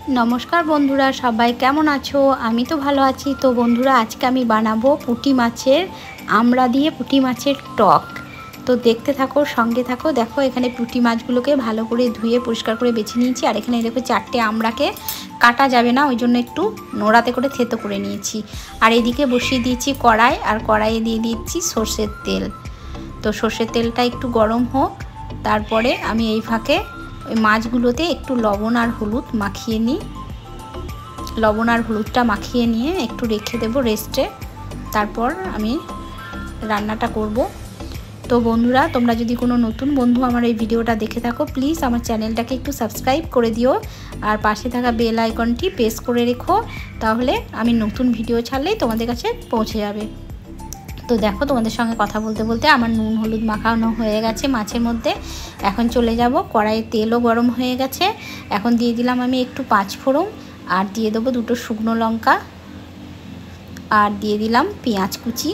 नमस्कार बंधुरा सबाई केमन आछो। आमी तो भालो आछि। तो बंधुरा आज के आमी बानाबो पुटी माछेर आमड़ा दिए पुटी माछेर टक। तो देखते थाको संगे थाको। देखो एखाने पुटी माछगुलोके भालो करे धुए परिष्कार करे बेছে निয়েছি। আর এখানে দেখো চারটে আমড়াকে কাটা যাবে না ওই জন্য একটু নোড়াতে করে থেতো করে নিয়েছি। আর এদিকে বসিয়ে দিয়েছি কড়াই, আর কড়াইয়ে দিয়ে দিচ্ছি সরষের তেল। তো সরষের তেলটা একটু গরম হোক, তারপরে আমি এই ফাঁকে ওই মাছগুলোতে একটু লবণ আর হলুদ মাখিয়ে নিই। লবণ আর হলুদটা মাখিয়ে নিয়ে একটু রেখে দেব রেস্টে, তারপর আমি রান্নাটা করব। তো বন্ধুরা, তোমরা যদি কোনো নতুন বন্ধু আমার এই ভিডিওটা দেখে থাকো, প্লিজ আমার চ্যানেলটাকে একটু সাবস্ক্রাইব করে দিও আর পাশে থাকা বেল আইকনটি প্রেস করে রেখো, তাহলে আমি নতুন ভিডিও ছাড়লেই তোমাদের কাছে পৌঁছে যাবে। তো দেখো তোমাদের সঙ্গে কথা বলতে বলতে আমার নুন হলুদ মাখানো হয়ে গেছে মাছের মধ্যে। এখন চলে যাব কড়াইয়ে, তেলও গরম হয়ে গেছে। এখন দিয়ে দিলাম আমি একটু পাঁচফোড়ন, আর দিয়ে দেবো দুটো শুকনো লঙ্কা, আর দিয়ে দিলাম পেঁয়াজ কুচি।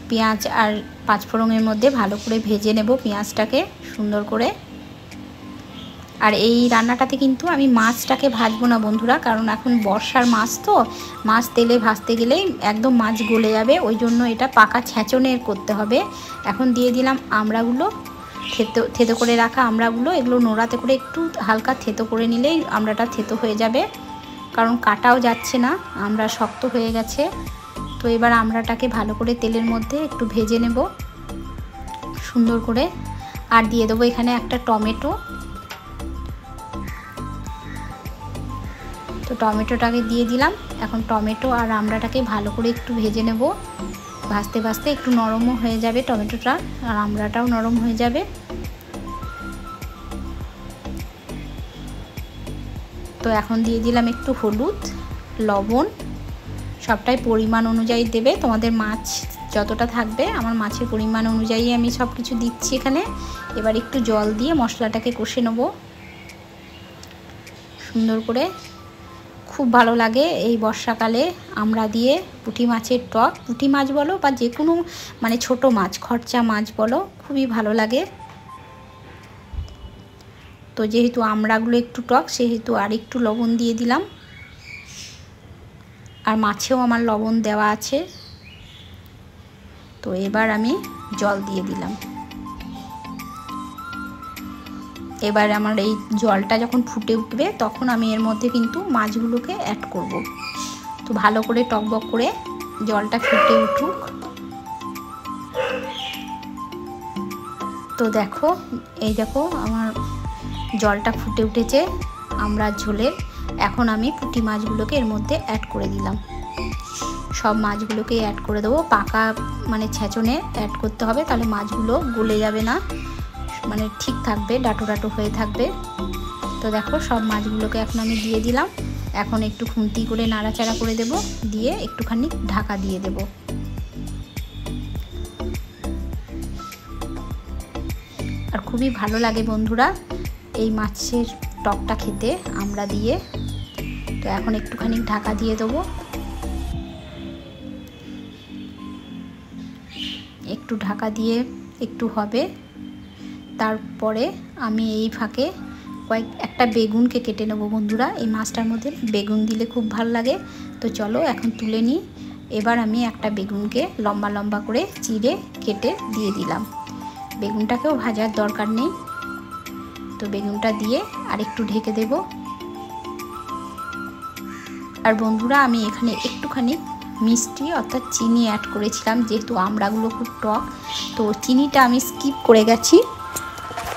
পেঁয়াজ আর পাঁচফোড়নের মধ্যে ভালো করে ভেজে নেব পেঁয়াজটাকে সুন্দর করে। আর এই রান্নাটাতে কিন্তু আমি মাছটাকে ভাজবো না বন্ধুরা, কারণ এখন বর্ষার মাছ, তো মাছ তেলে ভাজতে গেলেই একদম মাছ গলে যাবে, ওই জন্য এটা পাকা ছেঁচনের করতে হবে। এখন দিয়ে দিলাম আমড়াগুলো, থেতো করে রাখা আমড়াগুলো। এগুলো নোড়াতে করে একটু হালকা থেতো করে নিলেই আমড়াটা থেতো হয়ে যাবে, কারণ কাটাও যাচ্ছে না, আমড়া শক্ত হয়ে গেছে। তো এবার আমড়াটাকে ভালো করে তেলের মধ্যে একটু ভেজে নেব সুন্দর করে। আর দিয়ে দেবো এখানে একটা টমেটো। তো টমেটোটাকে দিয়ে দিলাম। এখন টমেটো আর আমড়াটাকে ভালো করে একটু ভেজে নেব। ভাজতে ভাজতে একটু নরমও হয়ে যাবে টমেটোটা, আর আমড়াটাও নরম হয়ে যাবে। তো এখন দিয়ে দিলাম একটু হলুদ, লবণ, সবটাই পরিমাণ অনুযায়ী দেবে। তোমাদের মাছ যতটা থাকবে, আমার মাছের পরিমাণ অনুযায়ী আমি সব কিছু দিচ্ছি এখানে। এবার একটু জল দিয়ে মশলাটাকে কষে নেব সুন্দর করে। খুব ভালো লাগে এই বর্ষাকালে আমড়া দিয়ে পুঁটি মাছের টক। পুঁটি মাছ বলো বা যে কোনো মানে ছোট মাছ, খরচা মাছ বলো, খুবই ভালো লাগে। তো যেহেতু আমড়াগুলো একটু টক, সেহেতু আর একটু লবণ দিয়ে দিলাম। আর মাছেও আমার লবণ দেওয়া আছে। তো এবার আমি জল দিয়ে দিলাম। এবার আমার এই জলটা যখন ফুটে উঠবে, তখন আমি এর মধ্যে কিন্তু মাছগুলোকে অ্যাড করব। তো ভালো করে টকবক করে জলটা ফুটে উঠুক। তো দেখো, এই দেখো আমার জলটা ফুটে উঠেছে আমড়ার ঝোলের। এখন আমি পুঁটি মাছগুলোকে এর মধ্যে অ্যাড করে দিলাম। সব মাছগুলোকে অ্যাড করে দেবো। পাকা মানে ছেঁচনে অ্যাড করতে হবে, তাহলে মাছগুলো গলে যাবে না, মানে ঠিক থাকবে, ডাটো ডাটো হয়ে থাকবে। তো দেখো সব মাছগুলোকে এখন আমি দিয়ে দিলাম। এখন একটু খুন্তি করে নাড়াচাড়া করে দেব, দিয়ে একটুখানি ঢাকা দিয়ে দেব। আর খুবই ভালো লাগে বন্ধুরা এই মাছের টকটা খেতে আমড়া দিয়ে। তো এখন একটুখানি ঢাকা দিয়ে দেবো। একটু ঢাকা দিয়ে একটু হবে, তারপরে আমি এই ফাঁকে একটা বেগুনকে কেটে নেবো বন্ধুরা। এই মাছটার মধ্যে বেগুন দিলে খুব ভালো লাগে। তো চলো এখন তুলে নিই। এবার আমি একটা বেগুনকে লম্বা লম্বা করে চিড়ে কেটে দিয়ে দিলাম। বেগুনটাকেও ভাজার দরকার নেই। তো বেগুনটা দিয়ে আর একটু ঢেকে দেব। আর বন্ধুরা, আমি এখানে একটুখানি মিষ্টি অর্থাৎ চিনি অ্যাড করেছিলাম, যেহেতু আমড়াগুলো খুব টক। তো চিনিটা আমি স্কিপ করে গেছি।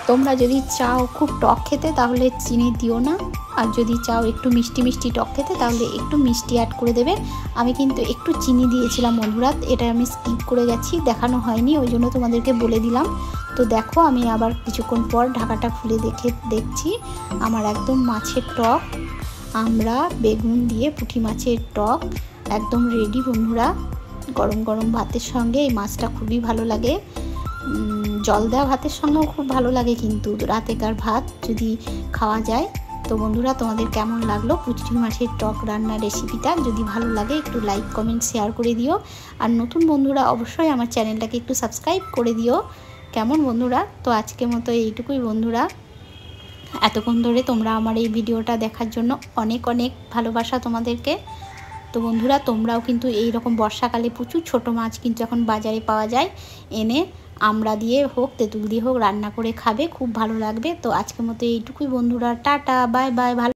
তোমরা যদি চাও খুব টক খেতে, তাহলে চিনি দিও না। আর যদি চাও একটু মিষ্টি মিষ্টি টক খেতে, তাহলে একটু মিষ্টি অ্যাড করে দেবে। আমি কিন্তু একটু চিনি দিয়েছিলাম বন্ধুরা, এটা আমি স্কিপ করে গেছি, দেখানো হয়নি, ওই জন্য তোমাদেরকে বলে দিলাম। তো দেখো আমি আবার কিছুক্ষণ পর ঢাকাটা খুলে দেখছি আমার একদম মাছের টক, আমড়া বেগুন দিয়ে পুঁটি মাছের টক একদম রেডি বন্ধুরা। গরম গরম ভাতের সঙ্গে এই মাছটা খুবই ভালো লাগে। জল দেওয়া ভাতের সঙ্গেও খুব ভালো লাগে, কিন্তু রাতেকার ভাত যদি খাওয়া যায়। তো বন্ধুরা, তোমাদের কেমন লাগলো পুঁটি মাছের টক রান্নার রেসিপিটা? যদি ভালো লাগে একটু লাইক কমেন্ট শেয়ার করে দিও। আর নতুন বন্ধুরা অবশ্যই আমার চ্যানেলটাকে একটু সাবস্ক্রাইব করে দিও। কেমন বন্ধুরা? তো আজকের মতো এইটুকুই বন্ধুরা। এতক্ষণ ধরে তোমরা আমার এই ভিডিওটা দেখার জন্য অনেক অনেক ভালোবাসা তোমাদেরকে। তো বন্ধুরা, তোমরাও কিন্তু এই রকম বর্ষাকালে প্রচুর ছোট মাছ কিন্তু এখন বাজারে পাওয়া যায়, এনে আমড়া দিয়ে হোক তেঁতুল দিয়ে হোক রান্না করে খাবে, খুব ভালো লাগবে। তো আজকের মতো এইটুকুই বন্ধুরা, টাটা বাই বাই। ভালো